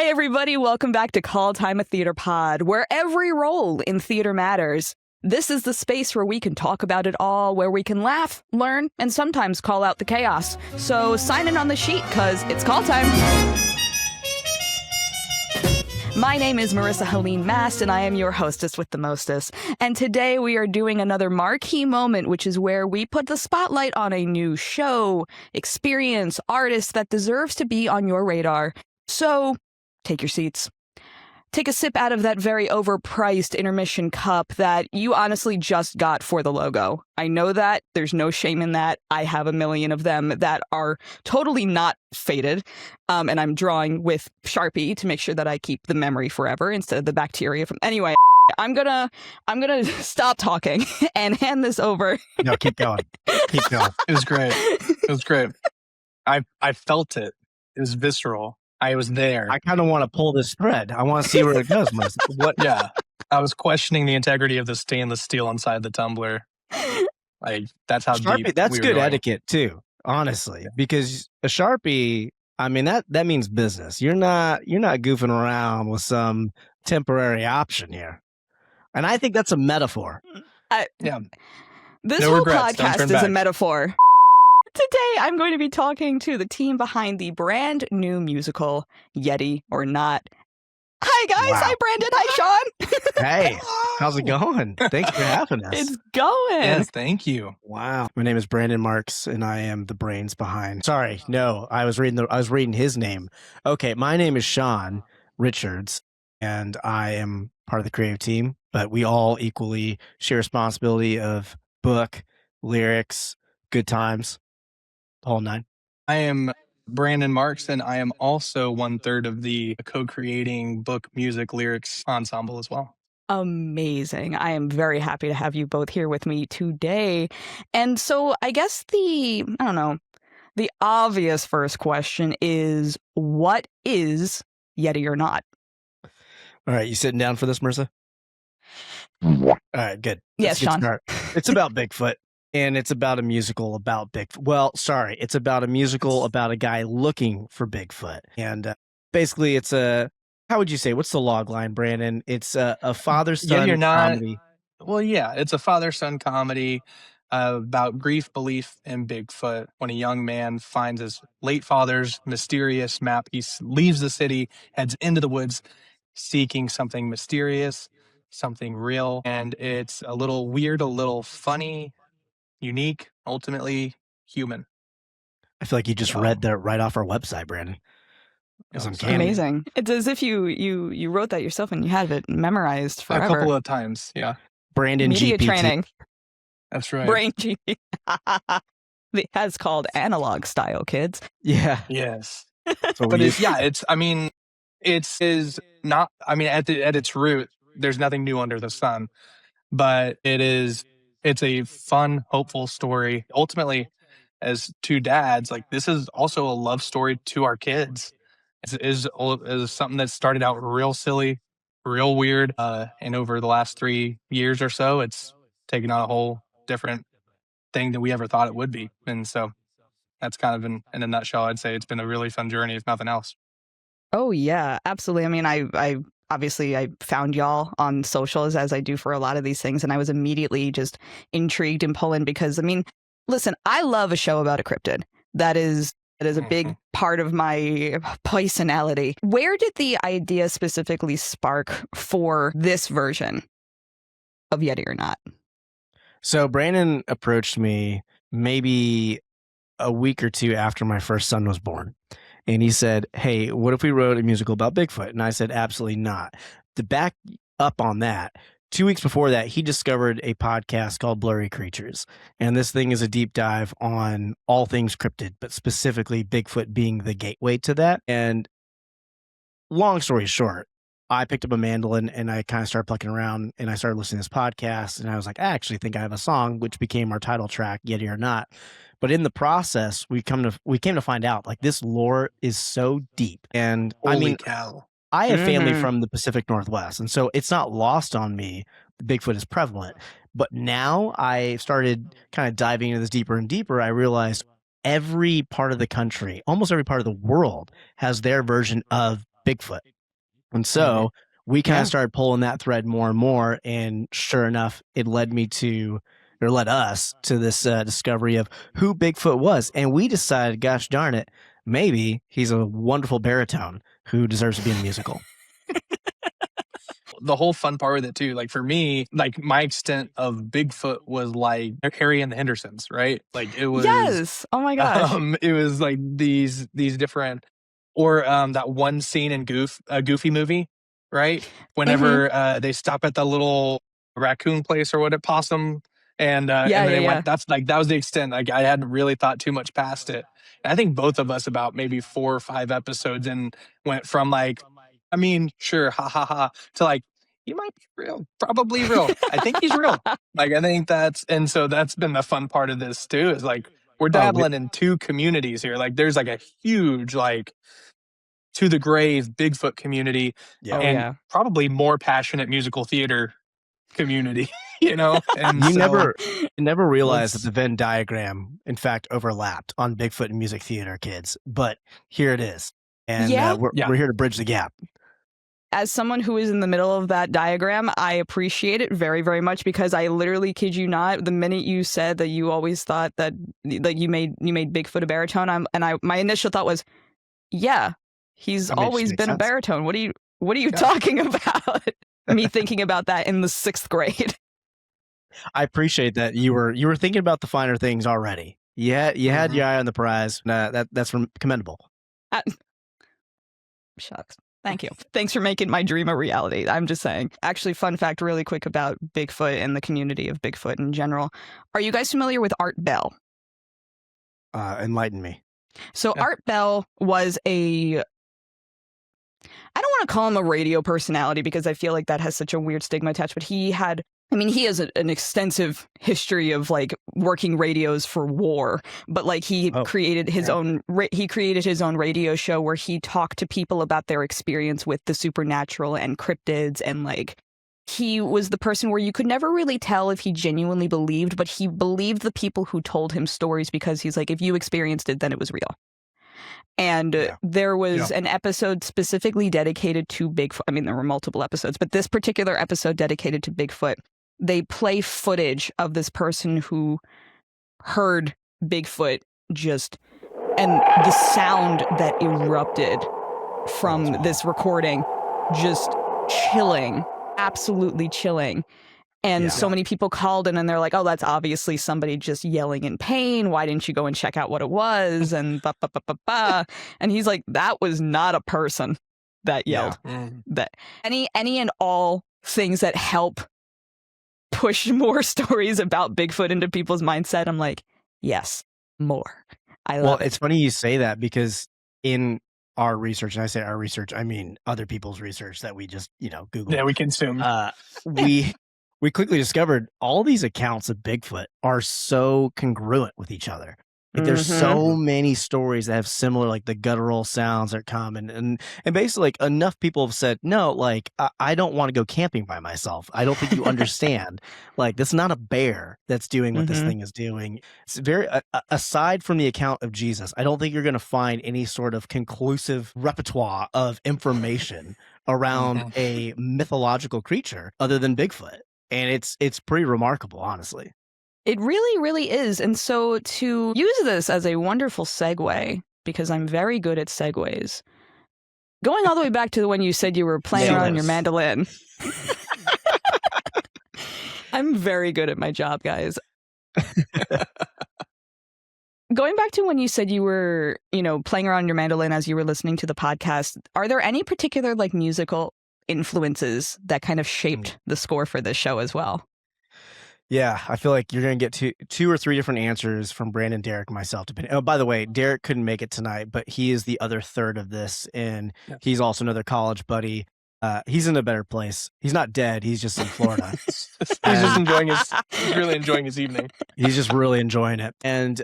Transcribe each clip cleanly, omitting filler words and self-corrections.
Hey everybody, welcome back to Call Time a Theater Pod, where every role in theater matters. This is the space where we can talk about it all, where we can laugh, learn, and sometimes call out the chaos. So sign in on the sheet, cause it's call time. My name is Marisa Helene Mast, and I am your hostess with the mostest. And today we are doing another Marquee Moment, which is where we put the spotlight on a new show, experience, artist that deserves to be on your radar. So take your seats. Take a sip out of that very overpriced intermission cup that you honestly just got for the logo. I know that. There's no shame in that. I have a million of them that are totally not faded. And I'm drawing with Sharpie to make sure that I keep the memory forever instead of the bacteria from... Anyway, I'm gonna stop talking and hand this over. No, keep going. Keep going. It was great. It was great. I felt it. It was visceral. I was there. I kind of want to pull this thread. I want to see where it goes. What? Yeah. I was questioning the integrity of the stainless steel inside the tumbler. Like, that's how Sharpie, deep that's we were good going. etiquette too, honestly, because a Sharpie, I mean, that means business. You're not goofing around with some temporary option here. And I think that's a metaphor. Yeah. This No whole regrets. Don't podcast turn is a back. metaphor. Today, I'm going to be talking to the team behind the brand new musical, Yeti or Not. Hi, guys. Wow. Hi, Brandon. Hi, Sean. Hey, how's it going? Thanks for having us. It's going. Yes, thank you. Wow. My name is Brandon Marks, and I am the brains behind. Sorry, no, I was reading his name. Okay, my name is Sean Richards, and I am part of the creative team, but we all equally share responsibility of book, lyrics, good times, the whole nine. I am Brandon Marks, and I am also 1/3 of the co-creating book, music, lyrics ensemble as well. Amazing. I am very happy to have you both here with me today. And so I guess the obvious first question is, what is Yeti or Not? All right, you sitting down for this, Marisa? All right, good. Yes, Sean. Start. It's about Bigfoot. And it's about a musical about Bigfoot. Well, sorry, it's about a musical about a guy looking for Bigfoot. And basically, it's a, how would you say, what's the log line, Brandon? It's a father-son comedy. Well, yeah, it's a father-son comedy about grief, belief, and Bigfoot. When a young man finds his late father's mysterious map, he leaves the city, heads into the woods, seeking something mysterious, something real. And it's a little weird, a little funny, unique, ultimately human. I feel like you just read that right off our website, Brandon. It's amazing. It's as if you wrote that yourself and you had it memorized forever. A couple of times, yeah. Brandon Media GPT. training. That's right. Brain GPT. That's called analog style, kids. Yeah. Yes. But it's not, I mean, at its root, there's nothing new under the sun, but it's a fun, hopeful story. Ultimately, as two dads, like, this is also a love story to our kids. It is something that started out real silly, real weird, and over the last 3 years or so, it's taken on a whole different thing than we ever thought it would be. And so that's kind of in a nutshell, I'd say it's been a really fun journey, if nothing else. Oh, yeah, absolutely. I mean, I obviously, I found y'all on socials, as I do for a lot of these things, and I was immediately just intrigued and pulled in because, I mean, listen, I love a show about a cryptid. That is a big part of my personality. Where did the idea specifically spark for this version of Yeti or Not? So Brandon approached me maybe a week or two after my first son was born. And he said, hey, what if we wrote a musical about Bigfoot? And I said, absolutely not. To back up on that, 2 weeks before that, he discovered a podcast called Blurry Creatures. And this thing is a deep dive on all things cryptid, but specifically Bigfoot being the gateway to that. And long story short, I picked up a mandolin and I kind of started plucking around and I started listening to this podcast. And I was like, I actually think I have a song, which became our title track, Yeti or Not. But in the process, we came to find out, like, this lore is so deep. And Holy cow. I have family from the Pacific Northwest, and so it's not lost on me that Bigfoot is prevalent. But now I started kind of diving into this deeper and deeper. I realized every part of the country, almost every part of the world, has their version of Bigfoot. And so we kind Yeah. of started pulling that thread more and more. And sure enough, it led us to this discovery of who Bigfoot was. And we decided, gosh darn it, maybe he's a wonderful baritone who deserves to be in a musical. The whole fun part with it too, like for me, like my extent of Bigfoot was like Harry and the Hendersons, right? Like it was, Yes. Oh my gosh. it was like these different, or that one scene in Goofy movie, right? Whenever they stop at the little raccoon place or what, it possum, and then they went. That's like that was the extent. Like I hadn't really thought too much past it. And I think both of us about maybe 4 or 5 episodes and went from like, I mean, sure, ha ha ha, to like, he might be real, probably real. I think he's real. Like, I think and so that's been the fun part of this too, is like, we're dabbling in 2 communities here. Like, there's like a huge, like, to the grave Bigfoot community, and probably more passionate musical theater community, you know? And you never realized that the Venn diagram, in fact, overlapped on Bigfoot and music theater, kids. But here it is. And we're here to bridge the gap. As someone who is in the middle of that diagram, I appreciate it very, very much, because I literally, kid you not, the minute you said that you always thought that like you made Bigfoot a baritone, my initial thought was, yeah, he's always been a baritone. What are you talking about? Me thinking about that in the 6th grade. I appreciate that you were thinking about the finer things already. You had your eye on the prize. That's commendable. Shucks. Thank you. Thanks for making my dream a reality. I'm just saying. Actually, fun fact really quick about Bigfoot and the community of Bigfoot in general. Are you guys familiar with Art Bell? Enlighten me. So Art Bell was I don't want to call him a radio personality because I feel like that has such a weird stigma attached, but he has an extensive history of like working radios for war, but like he created his own radio show where he talked to people about their experience with the supernatural and cryptids, and like he was the person where you could never really tell if he genuinely believed, but he believed the people who told him stories, because he's like, if you experienced it, then it was real. And there was an episode specifically dedicated to Bigfoot. I mean, there were multiple episodes, but this particular episode dedicated to Bigfoot, they play footage of this person who heard Bigfoot and the sound that erupted from this recording, just chilling, absolutely chilling. And so many people called in and they're like, oh, that's obviously somebody just yelling in pain. Why didn't you go and check out what it was? And And he's like, that was not a person that yelled. That any and all things that help push more stories about Bigfoot into people's mindset, I'm like, yes, more. I love it. It's funny you say that, because in our research, and I say our research, I mean other people's research that we just, Google. Yeah, we consume. We quickly discovered all these accounts of Bigfoot are so congruent with each other. Like, there's so many stories that have similar, like the guttural sounds that come, and basically like enough people have said, no, like I don't want to go camping by myself. I don't think you understand. Like, this is not a bear that's doing what this thing is doing. It's very aside from the account of Jesus, I don't think you're going to find any sort of conclusive repertoire of information around a mythological creature other than Bigfoot. And it's pretty remarkable, honestly. It really, really is. And so to use this as a wonderful segue, because I'm very good at segues, going all the way back to when you said you were playing around on your mandolin. I'm very good at my job, guys. Going back to when you said you were, playing around on your mandolin as you were listening to the podcast, are there any particular like musical influences that kind of shaped the score for this show as well? Yeah, I feel like you're going to get two or three different answers from Brandon, Derek, and myself. Depending. Oh, by the way, Derek couldn't make it tonight, but he is the other third of this, and he's also another college buddy. He's in a better place. He's not dead. He's just in Florida. He's really enjoying his evening. He's just really enjoying it. And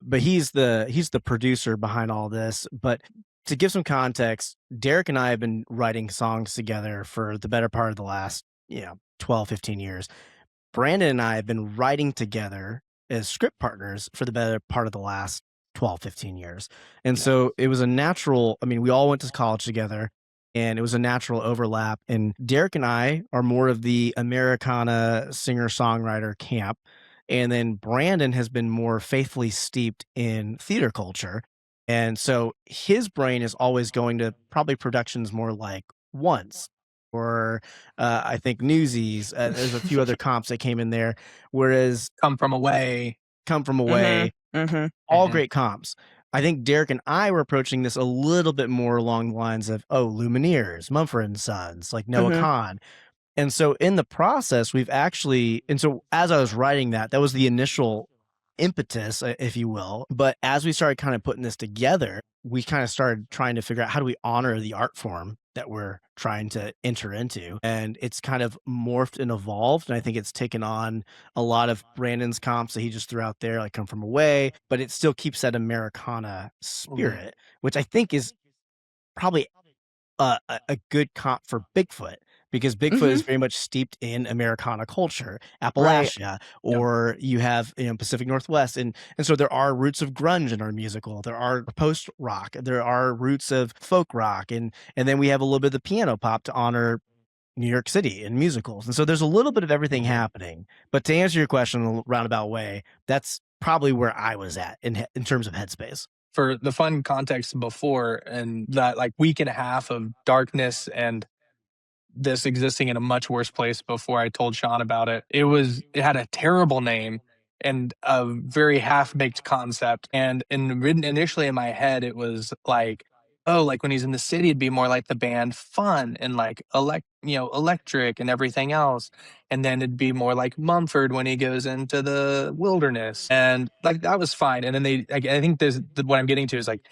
but he's the producer behind all this. But to give some context, Derek and I have been writing songs together for the better part of the last 12, 15 years. Brandon and I have been writing together as script partners for the better part of the last 12, 15 years. And so it was a natural, we all went to college together. and it was a natural overlap. And Derek and I are more of the Americana singer-songwriter camp, and then Brandon has been more faithfully steeped in theater culture. And so his brain is always going to probably productions more like Once or I think Newsies. There's a few other comps that came in there, whereas Come From Away. Come From Away, all great comps. I think Derek and I were approaching this a little bit more along the lines of, Lumineers, Mumford and Sons, like Noah Kahan. And so in the process, we've actually, and so as I was writing that, that was the initial impetus, if you will. But as we started kind of putting this together, we kind of started trying to figure out how do we honor the art form that we're trying to enter into. And it's kind of morphed and evolved. And I think it's taken on a lot of Brandon's comps that he just threw out there, like Come From Away, but it still keeps that Americana spirit, which I think is probably a good comp for Bigfoot, because Bigfoot is very much steeped in Americana culture, Appalachia, or you have Pacific Northwest, and so there are roots of grunge in our musical. There are post rock. There are roots of folk rock, and then we have a little bit of the piano pop to honor New York City and musicals. And so there's a little bit of everything happening. But to answer your question in a roundabout way, that's probably where I was at in terms of headspace. For the fun context before, and that like week and a half of darkness and this existing in a much worse place before I told Sean about it, it had a terrible name and a very half-baked concept. And initially in my head, it was like, oh, like when he's in the city, it'd be more like the band Fun and like electric and everything else. And then it'd be more like Mumford when he goes into the wilderness. And like that was fine. And then I think what I'm getting to is like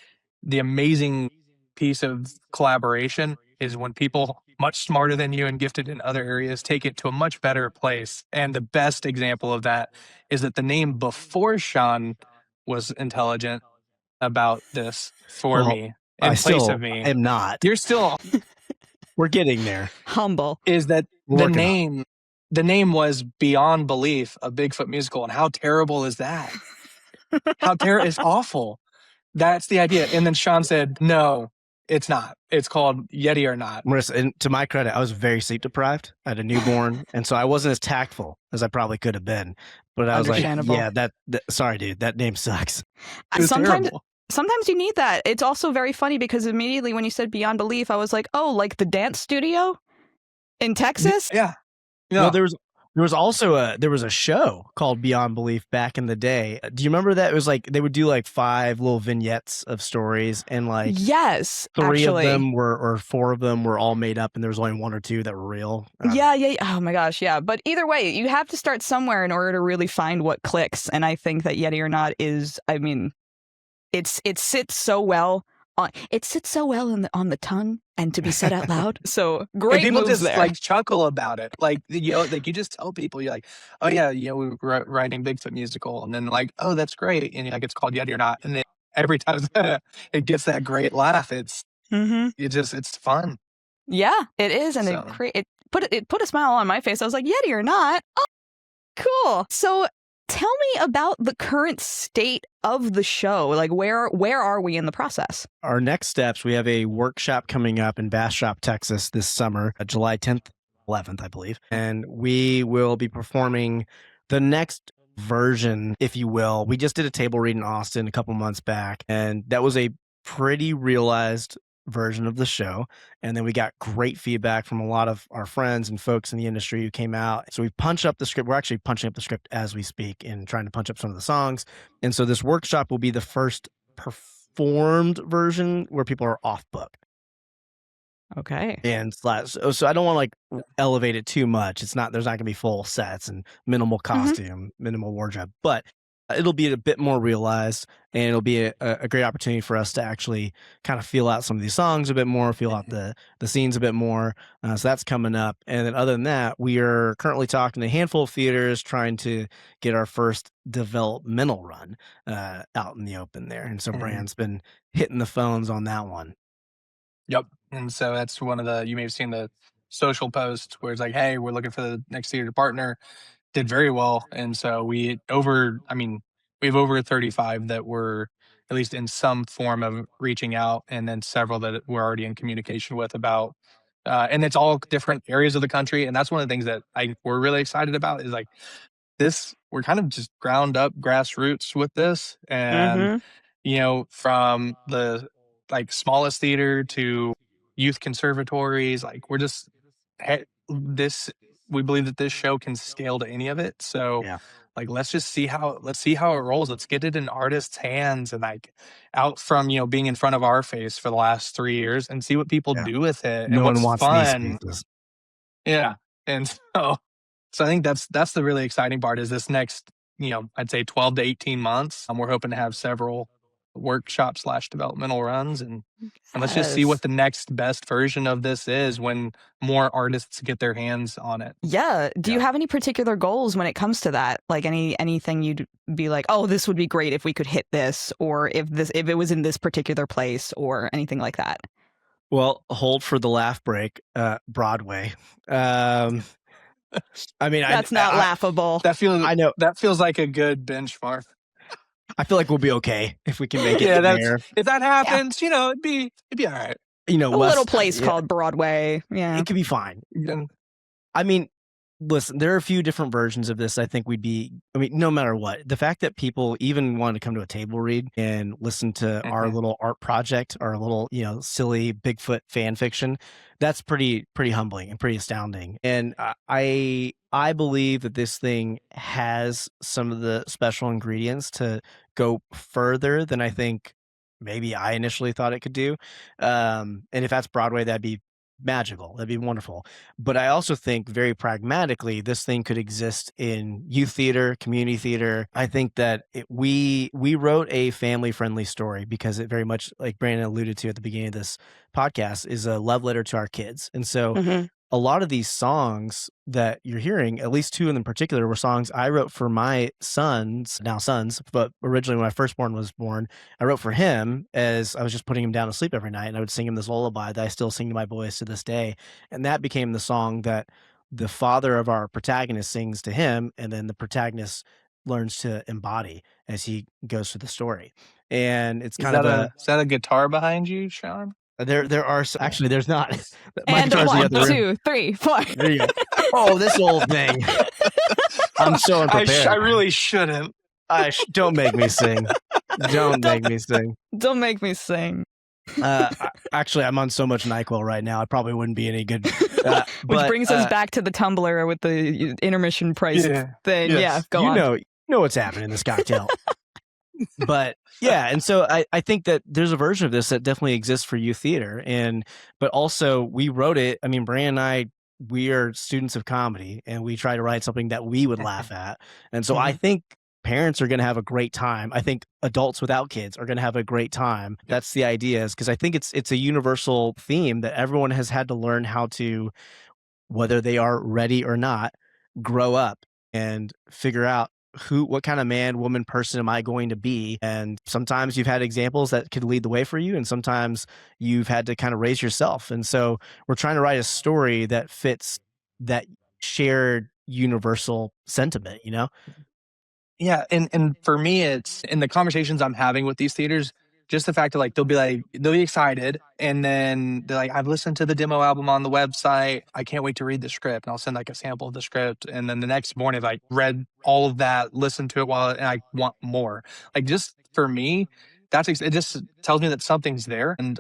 the amazing piece of collaboration is when people much smarter than you and gifted in other areas take it to a much better place. And the best example of that is that the name before Sean was intelligent about this for me in place of me. I'm not. You're still We're getting there. Humble. Is that the name was Beyond Belief, a Bigfoot musical. And how terrible is that? It's awful. That's the idea. And then Sean said, no, it's not. It's called Yeti or Not. Marisa, and to my credit, I was very sleep deprived. I had a newborn, and so I wasn't as tactful as I probably could have been. But I was like, yeah, that sorry, dude, that name sucks. Sometimes you need that. It's also very funny because immediately when you said Beyond Belief, I was like, oh, like the dance studio in Texas? Yeah. Well, there was also a show called Beyond Belief back in the day. Do you remember that? It was like they would do like 5 little vignettes of stories, and like yes, 3 of them were, or 4 of them were all made up, and there was only 1 or 2 that were real. Yeah. Oh my gosh, yeah. But either way, you have to start somewhere in order to really find what clicks. And I think that Yeti or Not is, I mean, it sits so well on the tongue and to be said out loud. So great. And people just there. like chuckle about it. Like like you just tell people, you're like, oh yeah, we were writing Bigfoot musical, and then like, oh that's great, and like it's called Yeti or Not, and then every time it gets that great laugh, it's fun. Yeah, it is, and it put a smile on my face. I was like, Yeti or Not, oh, cool. So tell me about the current state of the show. Like, where are we in the process? Our next steps, we have a workshop coming up in Bastrop, Texas this summer, July 10th, 11th, I believe. And we will be performing the next version, if you will. We just did a table read in Austin a couple months back, and that was a pretty realized version of the show. And then we got great feedback from a lot of our friends and folks in the industry who came out. So we punched up the script. We're actually punching up the script as we speak and trying to punch up some of the songs. And so this workshop will be the first performed version where people are off book. Okay. And so I don't want to like elevate it too much. There's not going to be full sets and minimal costume, minimal wardrobe, but it'll be a bit more realized, and it'll be a great opportunity for us to actually kind of feel out some of these songs a bit more, feel out the scenes a bit more. So that's coming up. And then other than that, we are currently talking to a handful of theaters trying to get our first developmental run out in the open there. And so Brand's been hitting the phones on that one. Yep. And so that's one of you may have seen the social post where it's like, hey, we're looking for the next theater partner. Did very well. And so we have over 35 that we're at least in some form of reaching out, and then several that we're already in communication with about. And it's all different areas of the country, and that's one of the things that we're really excited about is like this. We're kind of just ground up grassroots with this, and Mm-hmm. from the like smallest theater to youth conservatories, like we're just this. We believe that this show can scale to any of it. So Yeah. like let's see how it rolls. Let's get it in artists' hands and like out from being in front of our face for the last 3 years and see what people Yeah. do with it and No one what's wants these fun. spaces. Yeah. And so I think that's the really exciting part is this next, I'd say 12 to 18 months. We're hoping to have several workshop / developmental runs and let's just see Yes. what the next best version of this is when more artists get their hands on it. Yeah. Do you have any particular goals when it comes to that? Like anything you'd be like, oh, this would be great if we could hit this, or if it was in this particular place, or anything like that? Well, hold for the laugh break, Broadway. I mean, That's not laughable. I know. That feels like a good benchmark. I feel like we'll be okay if we can make it Yeah, there. if that happens, it'd be all right. You know, A little place called Broadway. Yeah. It could be fine. Yeah. I mean, listen, there are a few different versions of this. I think no matter what, the fact that people even want to come to a table read and listen to our little art project, our little, silly Bigfoot fan fiction, that's pretty humbling and pretty astounding. And I believe that this thing has some of the special ingredients to go further than I think maybe I initially thought it could do. And if that's Broadway, that'd be magical. That'd be wonderful. But I also think very pragmatically, this thing could exist in youth theater, community theater. I think that we wrote a family friendly story because it very much, like Brandon alluded to at the beginning of this podcast, is a love letter to our kids. And so a lot of these songs that you're hearing, at least two of them in particular, were songs I wrote for my sons, but originally when my firstborn was born, I wrote for him as I was just putting him down to sleep every night, and I would sing him this lullaby that I still sing to my boys to this day. And that became the song that the father of our protagonist sings to him, and then the protagonist learns to embody as he goes through the story. And it's kind of is that a guitar behind you, Sean? There are actually there's not. My and guitar's 1, 2, 3, 4. There you go. Oh, this old thing. I'm so unprepared. I really shouldn't. Don't make me sing. Don't make me sing. Don't make me sing. Actually, I'm on so much NyQuil right now. I probably wouldn't be any good. Which brings us back to the Tumblr with the intermission price thing. Yes. Yeah, go on. You know what's happening in this cocktail. But yeah, and so I think that there's a version of this that definitely exists for youth theater, but also we wrote it. I mean, Brian and I, we are students of comedy, and we try to write something that we would laugh at. And so I think parents are going to have a great time. I think adults without kids are going to have a great time. That's the idea, is because I think it's a universal theme that everyone has had to learn how to, whether they are ready or not, grow up and figure out what kind of man, woman, person am I going to be? And sometimes you've had examples that could lead the way for you, and sometimes you've had to kind of raise yourself. And so we're trying to write a story that fits that shared universal sentiment, Yeah, and for me, it's in the conversations I'm having with these theaters, just the fact that they'll be excited, and then they're like, I've listened to the demo album on the website. I can't wait to read the script, and I'll send like a sample of the script, and then the next morning, I've read all of that, listened to it and I want more. Like, just for me, it just tells me that something's there. And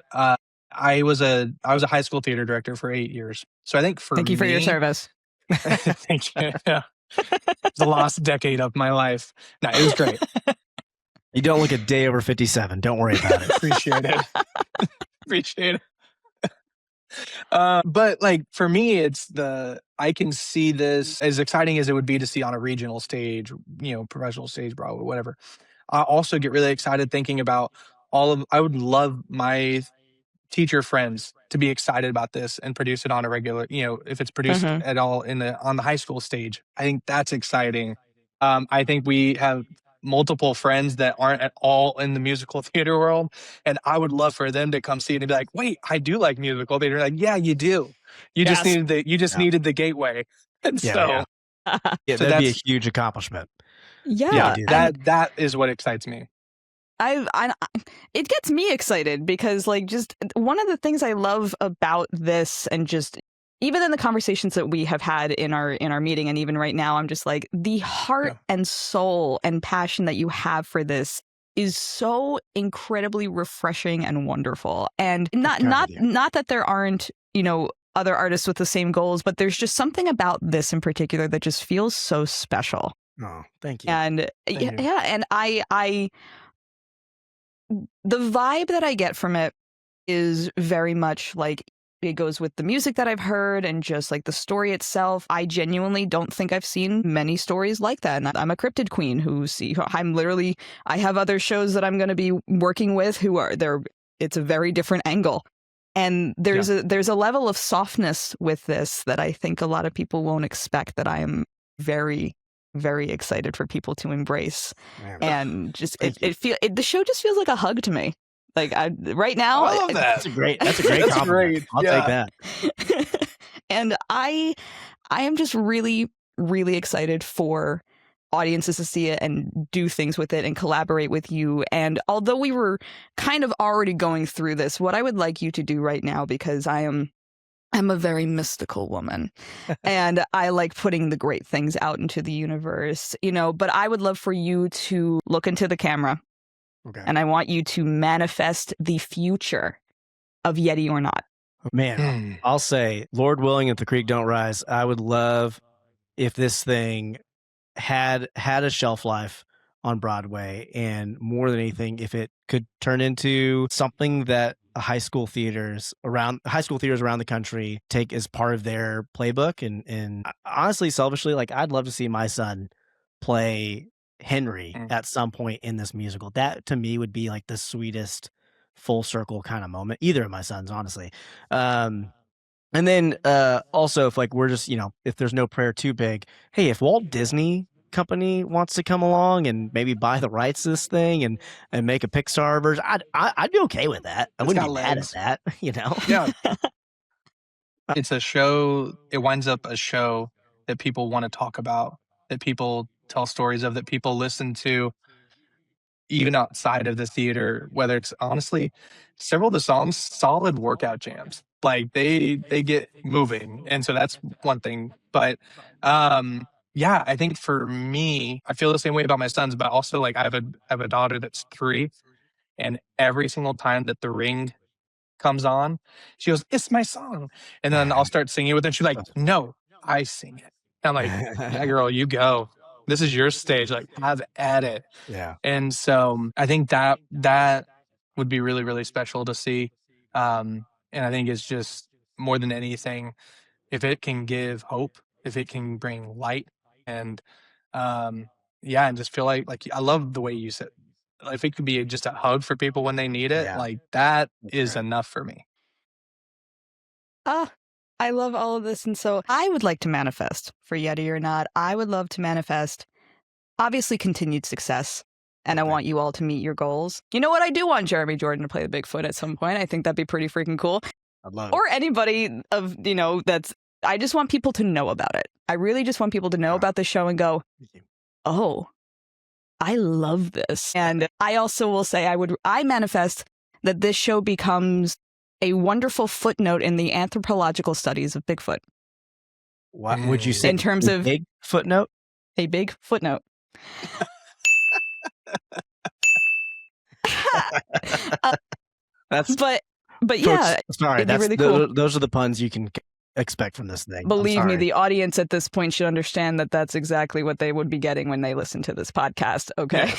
I was a high school theater director for 8 years, so I think thank you for your service. Thank you. Yeah. It's the last decade of my life. No, it was great. You don't look a day over 57. Don't worry about it. Appreciate it. Appreciate it. But for me, I can see this as exciting as it would be to see on a regional stage, professional stage, Broadway, whatever. I also get really excited thinking about I would love my teacher friends to be excited about this and produce it on a regular, if it's produced at all on the high school stage. I think that's exciting. I think we have multiple friends that aren't at all in the musical theater world, and I would love for them to come see it and be like, wait, I do like musical theater. Like, yeah, you do. You just needed the gateway. And that'd be a huge accomplishment. Yeah, that is what excites me. it gets me excited because like just one of the things I love about this, and just even in the conversations that we have had in our meeting, and even right now, I'm just like, the heart and soul and passion that you have for this is so incredibly refreshing and wonderful. And not that there aren't, other artists with the same goals, but there's just something about this in particular that just feels so special. Oh, thank you. And yeah, and I the vibe that I get from it is very much like it goes with the music that I've heard and just like the story itself. I genuinely don't think I've seen many stories like that. And I'm a cryptid queen I have other shows that I'm going to be working with who are there. It's a very different angle. And there's a level of softness with this that I think a lot of people won't expect, that I am very, very excited for people to embrace. Man. And just the show just feels like a hug to me. Like right now, I love that. That's a great compliment. Great. I'll take that. And I am just really, really excited for audiences to see it and do things with it and collaborate with you. And although we were kind of already going through this, what I would like you to do right now, because I'm a very mystical woman and I like putting the great things out into the universe, but I would love for you to look into the camera. Okay. And I want you to manifest the future of Yeti or Not. Man, I'll say, Lord willing, if the creek don't rise, I would love if this thing had a shelf life on Broadway, and more than anything, if it could turn into something that high school theaters around the country take as part of their playbook. And honestly, selfishly, like I'd love to see my son play Henry at some point in this musical. That to me would be like the sweetest full circle kind of moment. Either of my sons, honestly. And then also, if like we're just, if there's no prayer too big, hey, if Walt Disney Company wants to come along and maybe buy the rights to this thing and make a Pixar version, I'd be okay with that. I wouldn't be mad at that, Yeah. It's a show. It winds up a show that people want to talk about, that people tell stories of, that people listen to, even outside of the theater, whether it's honestly several of the songs, solid workout jams. Like they get moving. And so that's one thing. But yeah, I think for me, I feel the same way about my sons, but also like I have a daughter that's 3, and every single time that The Ring comes on, she goes, "It's my song." And then I'll start singing with her. She's like, "No, I sing it." And I'm like, "Yeah, girl, you go. This is your stage. Like, have at it." Yeah. And so I think that would be really, really special to see. And I think it's just more than anything, if it can give hope, if it can bring light, and yeah, and just feel like I love the way you said, if it could be just a hug for people when they need it, like that is enough for me. I love all of this. And so I would like to manifest for Yeti or Not. I would love to manifest, obviously, continued success. And I want you all to meet your goals. You know what? I do want Jeremy Jordan to play the Bigfoot at some point. I think that'd be pretty freaking cool. I'd love it. Or anybody of, I just want people to know about it. I really just want people to know about the show and go, oh, I love this. And I also will say I manifest that this show becomes a wonderful footnote in the anthropological studies of Bigfoot. What would you say? In terms of big footnote? A big footnote. But yeah, sorry, that's really cool. Those are the puns you can expect from this thing. Believe me, the audience at this point should understand that that's exactly what they would be getting when they listen to this podcast. Okay.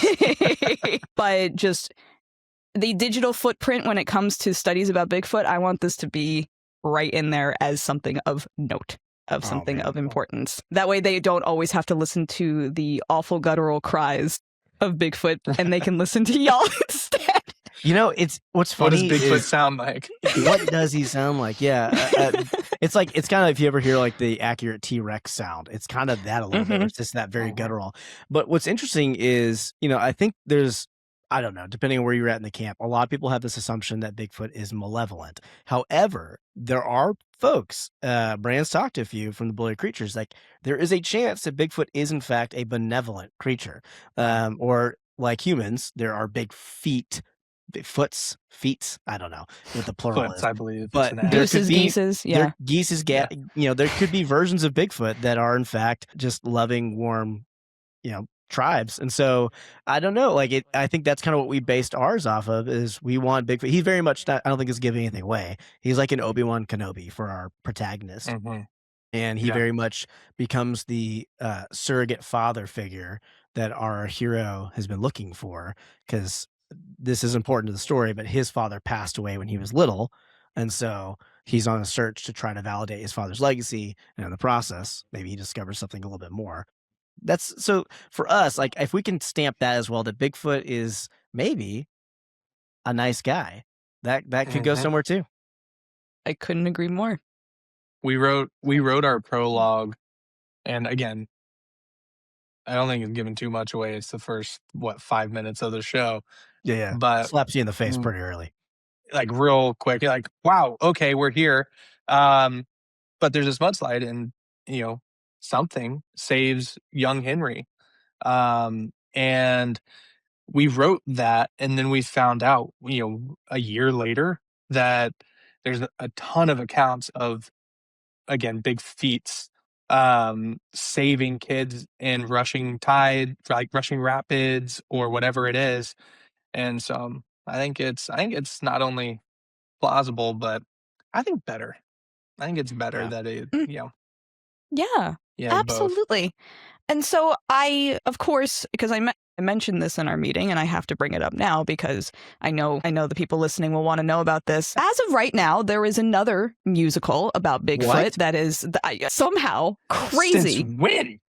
Yes. But just the digital footprint when it comes to studies about Bigfoot, I want this to be right in there as something of note, of something of importance. That way they don't always have to listen to the awful guttural cries of Bigfoot, and they can listen to y'all instead. It's what's funny. What does Bigfoot sound like? What does he sound like? Yeah. It's kind of, if you ever hear like the accurate T-Rex sound, it's kind of that a little bit. It's just that very guttural. But what's interesting is, I think there's, I don't know, depending on where you're at in the camp, a lot of people have this assumption that Bigfoot is malevolent. However, there are folks, Brand's talked to a few from the Bully Creatures, like there is a chance that Bigfoot is in fact a benevolent creature, or like humans, there are big feet, feet. I don't know what the plural Foots, is, I believe. but It's an there S. could be Geeses, yeah. geese's Yeah. there could be versions of Bigfoot that are in fact just loving, warm, tribes. And so I don't know, like I think that's kind of what we based ours off of is we want Bigfoot. He's very much not, I don't think he's giving anything away. He's like an Obi-Wan Kenobi for our protagonist. Mm-hmm. And he Yeah. very much becomes the surrogate father figure that our hero has been looking for, because this is important to the story, but his father passed away when he was little. And so he's on a search to try to validate his father's legacy. And in the process, maybe he discovers something a little bit more. That's so for us, like if we can stamp that as well, that Bigfoot is maybe a nice guy, that could go Mm-hmm. somewhere too. I couldn't agree more. We wrote our prologue, and again, I don't think it's giving too much away. It's the first 5 minutes of the show, Yeah. but Slaps you in the face pretty early. like real quick, like, wow, okay, we're here. But there's this mudslide, and something saves young Henry. And we wrote that, and then we found out, a year later that there's a ton of accounts of, again, big feats, saving kids in rushing tide, like rushing rapids or whatever it is. And so I think it's not only plausible, but I think better. I think it's better Yeah. that it, Yeah, both. absolutely. And so I, of course, because I mentioned this in our meeting, and I have to bring it up now because I know the people listening will want to know about this. As of right now, there is another musical about Bigfoot What? that is somehow crazy. Since when?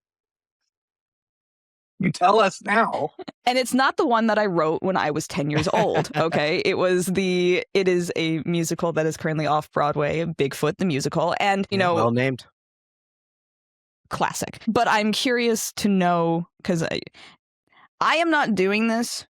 You tell us now. And it's not the one that I wrote when I was 10 years old, okay? It is a musical that is currently off Broadway, Bigfoot the Musical, and well named. Classic. But I'm curious to know, because I am not doing this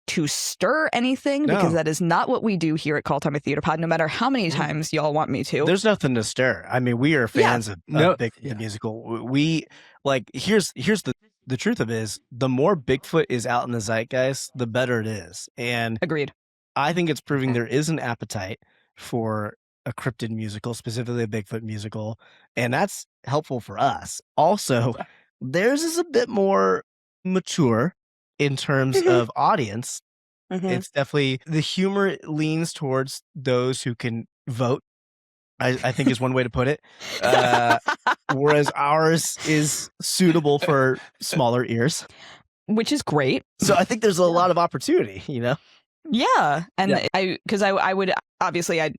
to stir anything, because that is not what we do here at Call Time at Theater Pod, no matter how many times y'all want me to. There's nothing to stir. I mean, we are fans of Bigfoot the Musical. We like here's the truth of it is, the more Bigfoot is out in the zeitgeist, the better it is. And agreed. I think it's proving there is an appetite for a cryptid musical, specifically a Bigfoot musical, and that's helpful for us. Also, theirs is a bit more mature in terms of audience. It's definitely, the humor leans towards those who can vote, I think is one way to put it. Whereas ours is suitable for smaller ears, which is great. So I think there's a lot of opportunity, Yeah, and I would obviously I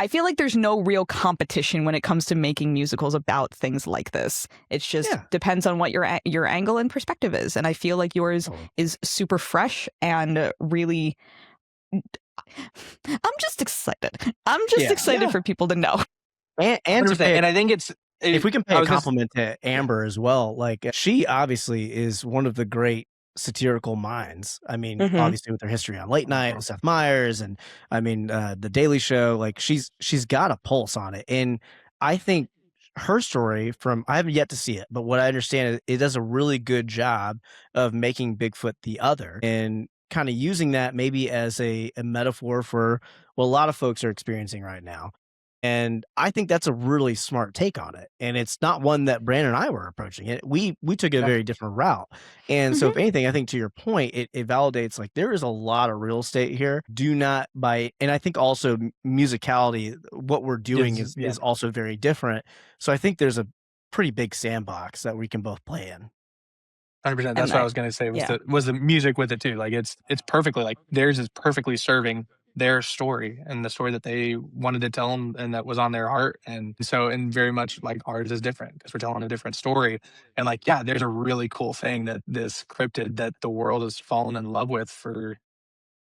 feel like there's no real competition when it comes to making musicals about things like this. It's just depends on what your angle and perspective is, and I feel like yours is super fresh and really. I'm just excited. I'm just excited for people to know. And I think it's if we can pay a compliment to Amber as well, like she obviously is one of the great satirical minds. I mean, obviously with her history on Late Night with Seth Meyers, and I mean the Daily Show, like she's got a pulse on it. And I think her story, I haven't yet to see it, but what I understand is it does a really good job of making Bigfoot the other and kind of using that maybe as a metaphor for what a lot of folks are experiencing right now. And I think that's a really smart take on it. And it's not one that Brandon and I were approaching it. We took a very different route. And so if anything, I think to your point, it validates like there is a lot of real estate here. Do not buy. And I think also musicality, what we're doing is also very different. So I think there's a pretty big sandbox that we can both play in. 100%. That's what I was going to say was the music with it too. Like it's perfectly, like theirs is perfectly serving their story and the story that they wanted to tell them and that was on their heart. And so, and very much like ours is different because we're telling a different story. And like, there's a really cool thing that this cryptid that the world has fallen in love with for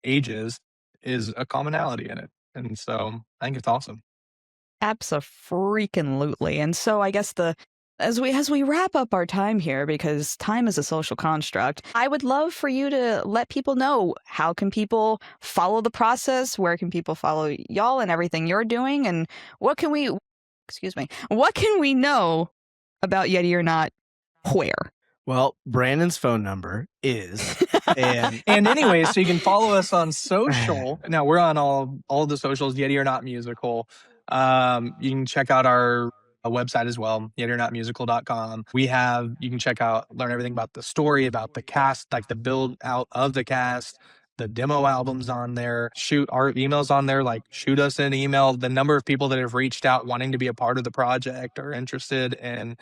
ages is a commonality in it. And so I think it's awesome. Abso-freaking-lutely. And so I guess as we wrap up our time here, because time is a social construct, I would love for you to let people know, how can people follow the process? Where can people follow y'all and everything you're doing? And what can we know about Yeti or Not? Where? Well, Brandon's phone number is, and anyway, so you can follow us on social. Now we're on all the socials, Yeti or Not Musical. You can check out our website as well, yetiornotmusical.com. You can learn everything about the story, about the cast, like the build out of the cast, the demo albums on there, shoot our emails on there, like shoot us an email. The number of people that have reached out wanting to be a part of the project or interested in,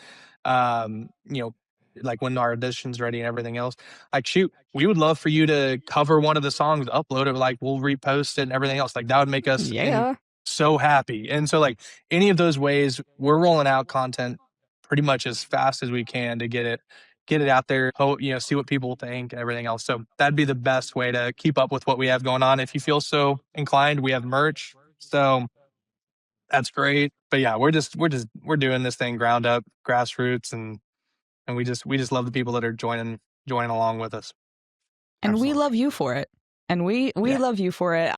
like when our audition's ready and everything else, like shoot, we would love for you to cover one of the songs, upload it, like we'll repost it and everything else. Like that would make us so happy. And so like any of those ways, we're rolling out content pretty much as fast as we can to get it out there, see what people think and everything else. So that'd be the best way to keep up with what we have going on. If you feel so inclined, we have merch. So that's great. But yeah, we're doing this thing ground up, grassroots, and we just love the people that are joining along with us. And Absolutely. We love you for it. And we love you for it.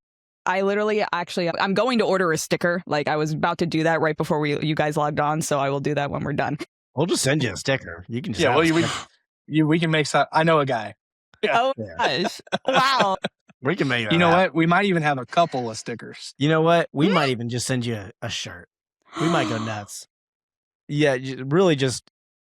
I literally I'm going to order a sticker. Like I was about to do that right before you guys logged on. So I will do that when we're done. We'll just send you a sticker. You can just we can make some. I know a guy. Yeah. Oh gosh! Wow. We can make it. You know what? We might even have a couple of stickers. You know what? We might even just send you a shirt. We might go nuts. Yeah, really just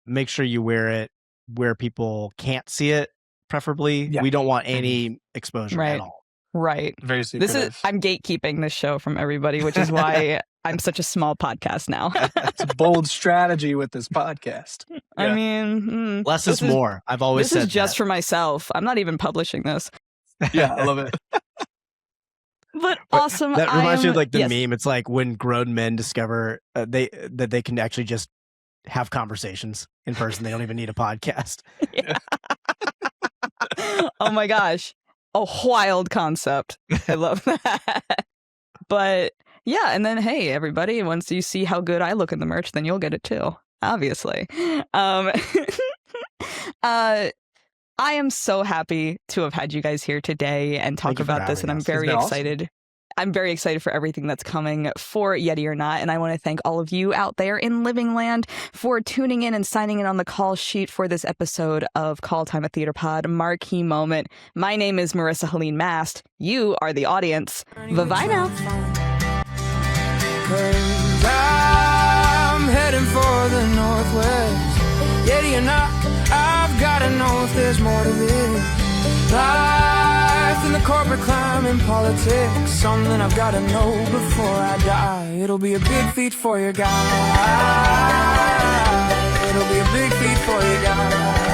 make sure you wear it where people can't see it, preferably. Yeah. We don't want any exposure at all. Right. Very secretive. I'm gatekeeping this show from everybody, which is why I'm such a small podcast now. It's a bold strategy with this podcast. Yeah. I mean, less is more. I've always said this is just for myself. I'm not even publishing this. Yeah, I love it. But awesome. That reminds me of like the meme. It's like when grown men discover that they can actually just have conversations in person. They don't even need a podcast. Yeah. Oh my gosh. A wild concept. I love that. But yeah, and then hey, everybody, once you see how good I look in the merch, then you'll get it too. Obviously. I am so happy to have had you guys here today and talk about this, and I'm very excited. Awesome. I'm very excited for everything that's coming for Yeti or Not, and I want to thank all of you out there in Living Land for tuning in and signing in on the call sheet for this episode of Call Time, a Theater Pod Marquee Moment. My name is Marisa Helene Mast. You are the audience. Bye-bye now. 'Cause I'm heading for the Northwest. Yeti or Not, I've got to know if there's more to this. Life in the corporate climb and politics, something I've got to know before I die. It'll be a big feat for your guy. It'll be a big feat for your guy.